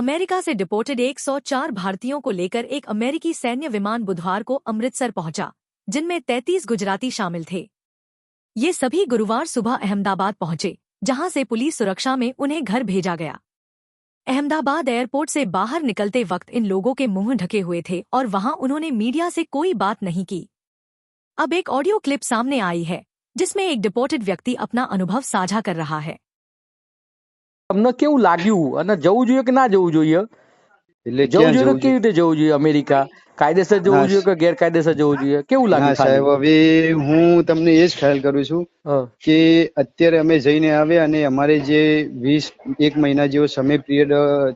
America से deported 104 भारतीयों को लेकर एक अमेरिकी सैन्य विमान बुधवार को अमृतसर पहुंचा, जिनमें 33 गुजराती शामिल थे। ये सभी गुरुवार सुबह अहमदाबाद पहुंचे, जहां से पुलिस सुरक्षा में उन्हें घर भेजा गया। अहमदाबाद एयरपोर्ट से बाहर निकलते वक्त इन लोगों के मुंह ढके हुए थे और वहां उन्होंने मीडिया से कोई बात नहीं की। अब एक ऑडियो क्लिप सामने आई है, जिसमें एक डिपोर्टेड व्यक्ति अपना अनुभव साझा कर रहा है। તમને કેવું લાગ્યું અને જવું જોઈએ કે ના જવું જોઈએ? એટલે જવું ક્યાં જોઈએ કે જવું કેવી જોઈએ? રીતે જવું જોઈએ? અમેરિકા કાયદેસર જવું ના જોઈએ કે ગેરકાયદેસર જવું જોઈએ? કેવું ના લાગ્યું સાહેબ, ખાલી? હવે હું તમને એ જ ખ્યાલ કરું છું હા. કે અત્યારે અમે જઈને આવ્યા અને અમારે જે 1 મહિના જેવો સમય પિરિયડ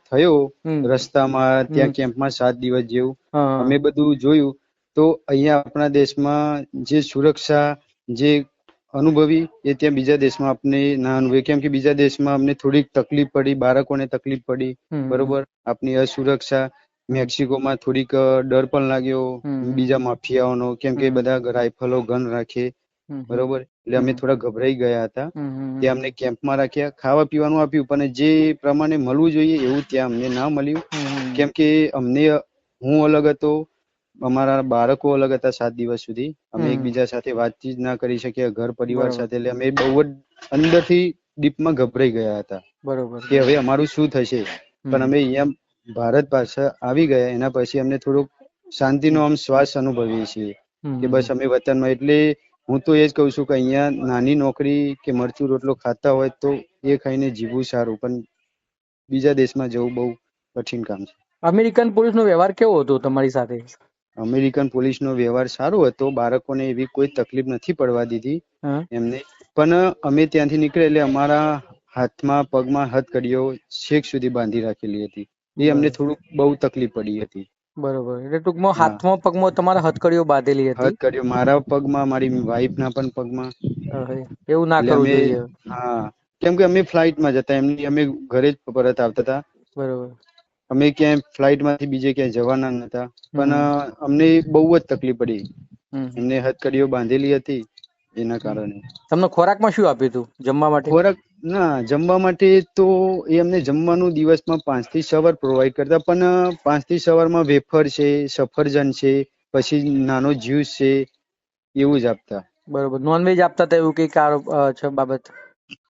થયો હમ. રસ્તામાં, ત્યાં કેમ્પમાં 7 દિવસ જેવું હા. અમે બધું જોયું, તો અહીંયા આપણા દેશમાં જે સુરક્ષા જે અનુભવી એ ત્યાં બીજા દેશમાં આપણે ના અનુભવી, કેમ કે બીજા દેશમાં અમને થોડીક તકલીફ પડી, બાળકોને તકલીફ પડી, બરોબર, આપની અસુરક્ષા. મેક્સિકોમાં થોડીક ડર પણ લાગ્યો બીજા માફિયાઓનો, કેમ કે બધા રાઇફલો ગન રાખે, બરોબર, એટલે અમે થોડા ગભરાઈ ગયા હતા. ત્યાં અમને કેમ્પમાં રાખ્યા, ખાવા પીવાનું આપ્યું, પણ જે પ્રમાણે મળવું જોઈએ એવું ત્યાં અમને ના મળ્યું, કેમ કે અમને હું અલગ હતો, અમારા બાળકો અલગ હતા. 7 દિવસ સુધી અમે એકબીજા સાથે વાતચીત ના કરી શક્યા, ઘર પરિવાર સાથે, એટલે અમે બહુ જ અંદરથી ડીપમાં ગભરાઈ ગયા હતા કે હવે અમારું શું થશે. પણ અમે અહીંયા ભારત પાછા આવી ગયા એના પછી અમને થોડુંક શાંતિનો આમ શ્વાસ અનુભવીએ છીએ કે બસ અમે વતનમાં. એટલે હું તો એ જ કહું છું કે અહીંયા નાની નોકરી કે મરચું રોટલો ખાતા હોય તો એ ખાઈને જીવવું સારું, પણ બીજા દેશમાં જવું બહુ કઠિન કામ છે. અમેરિકન પોલીસનો વ્યવહાર કેવો હતો તમારી સાથે? અમેરિકન પોલીસનો વ્યવહાર સારો હતો, બાળકોને એવી કોઈ તકલીફ નથી પડવા દીધી એમને. પણ અમે ત્યાંથી નીકળ્યા એટલે અમારા હાથમાં પગમાં હથકડીઓ છેક સુધી બાંધી રાખેલી હતી, એ અમને થોડુંક બહુ તકલીફ પડી હતી. બરોબર, એટલે ટૂંકમાં હાથમાં પગમાં તમારા હથકડીઓ બાંધેલી હતી? હથકડીઓ મારા પગમાં, મારી વાઈફના પણ પગમાં. એવું ના કરવું જોઈએ. હા, કેમ કે અમે ફ્લાઇટમાં જતા, એમની અમે ઘરે જ પરત આવતા હતા. બરોબર. અમે ક્યાંય ફ્લાઇટ માંથી બીજે ક્યાંય જવાના નતા, પણ અમને બહુ જ તકલીફ પડી. એમને હથકડીઓ બાંધેલી હતી એના કારણે. તમને ખોરાકમાં શું આપ્યું હતું જમવા માટે? ખોરાક ના, જમવા માટે તો એ અમને જમવાનું દિવસમાં 5 થી 6 વાર પ્રોવાઈડ કરતા, પણ 5 થી 6 વારમાં વેફર છે, સફરજન છે, પછી નાનો જ્યુસ છે, એવું જ આપતા. બરોબર. નોનવેજ આપતા હતા એવું કઈ છે બાબત?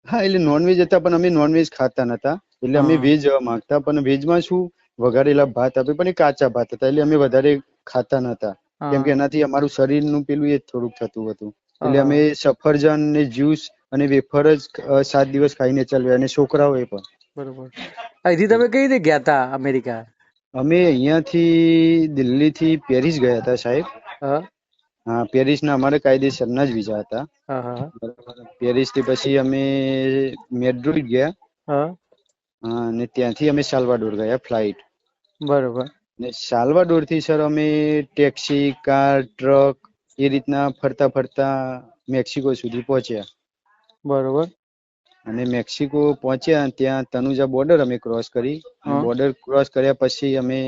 હા, એટલે નોનવેજ હતા, પણ અમે નોનવેજ ખાતા નતા, એટલે અમે વેજ માંગતા. પણ વેજમાં શું, વઘારેલા ભાત આપે, પણ એ કાચા ભાત હતા, એટલે અમે વધારે ખાતા નતા, કેમ કે એનાથી અમારું શરીરનું પેલું એ થોડુંક થતું હતું. એટલે અમે સફરજન ને જ્યુસ અને વેફર જ 7 દિવસ ખાઈને ચાલ્યા, અને છોકરાઓ એ પણ. બરોબર. અહીંથી તમે કઈ રીતે ગયા હતા અમેરિકા? અમે અહીંયાથી દિલ્હી થી પેરિસ ગયા હતા સાહેબ. હા, પેરિસ ના અમારે કાયદેસરના જ વિઝા હતા. પેરિસ થી પછી અમે મેડ્રિડ ગયા, અને ત્યાંથી અમે સાલ્વાડોર ગયા ફ્લાઇટ. બરોબર. ને સાલ્વાડોર થી સર અમે ટેક્સી, કાર, ટ્રક એ રીતના ફરતા ફરતા મેક્સિકો સુધી પહોંચ્યા. બરોબર. અને મેક્સિકો પહોંચ્યા, ત્યાં તનુજા બોર્ડર અમે ક્રોસ કરી. બોર્ડર ક્રોસ કર્યા પછી અમે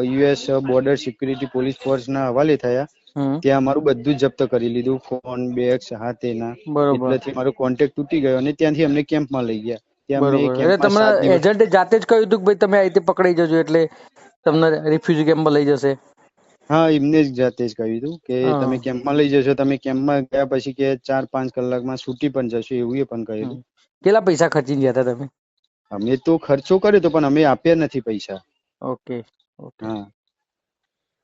US border security police force ના હવાલે થયા. ત્યાં અમારું બધું જ જપ્ત કરી લીધું, ફોન, બેગ્સ, હાથેના. એટલેથી મારો કોન્ટેક્ટ તૂટી ગયો, અને ત્યાંથી અમને કેમ્પમાં લઈ ગયા. બરોબર. એટલે તમને એજન્ટે જાતે જ કહ્યું હતું કે ભાઈ તમે આ રીતે પકડાઈ જજો, એટલે તમને રિફ્યુજી કેમ્પમાં લઈ જશે? હા, એમને જ જાતે જ કહ્યું હતું કે તમે કેમ્પમાં લઈ જશો. તમે કેમ્પમાં ગયા પછી કે 4-5 કલાકમાં છૂટી પણ જશો, એવું એ પણ કહ્યું. કેટલા પૈસા ખર્ચીને ગયા હતા તમે? અમે તો ખર્ચો કર્યો તો, પણ અમે આપ્યા નથી પૈસા. ઓકે. હા,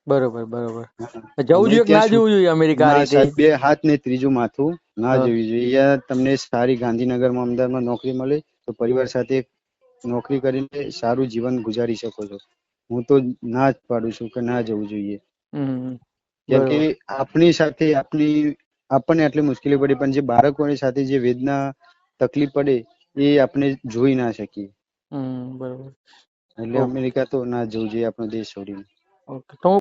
બરોબર. બરોબર. જવું જોઈએ કે ના જવું જોઈએ અમેરિકા? ના સાહેબ, 2 હાથ ને ત્રીજું માથું, ના જવું જોઈએ. તમને સારી ગાંધીનગરમાં, અમદાવાદમાં નોકરી મળે તો પરિવાર સાથે નોકરી કરીને સારું જીવન ગુજારી શકો છો. હું તો ના જ પાડું છું કે ના જવું જોઈએ, કેમ કે આપણી સાથે આપણને આટલી મુશ્કેલી પડી, પણ જે બાળકોની સાથે જે વેદના તકલીફ પડે એ આપણે જોઈ ના શકીએ. બરોબર. એટલે અમેરિકા તો ના જવું જોઈએ, આપણો દેશ છોડીને. ઓકે. તો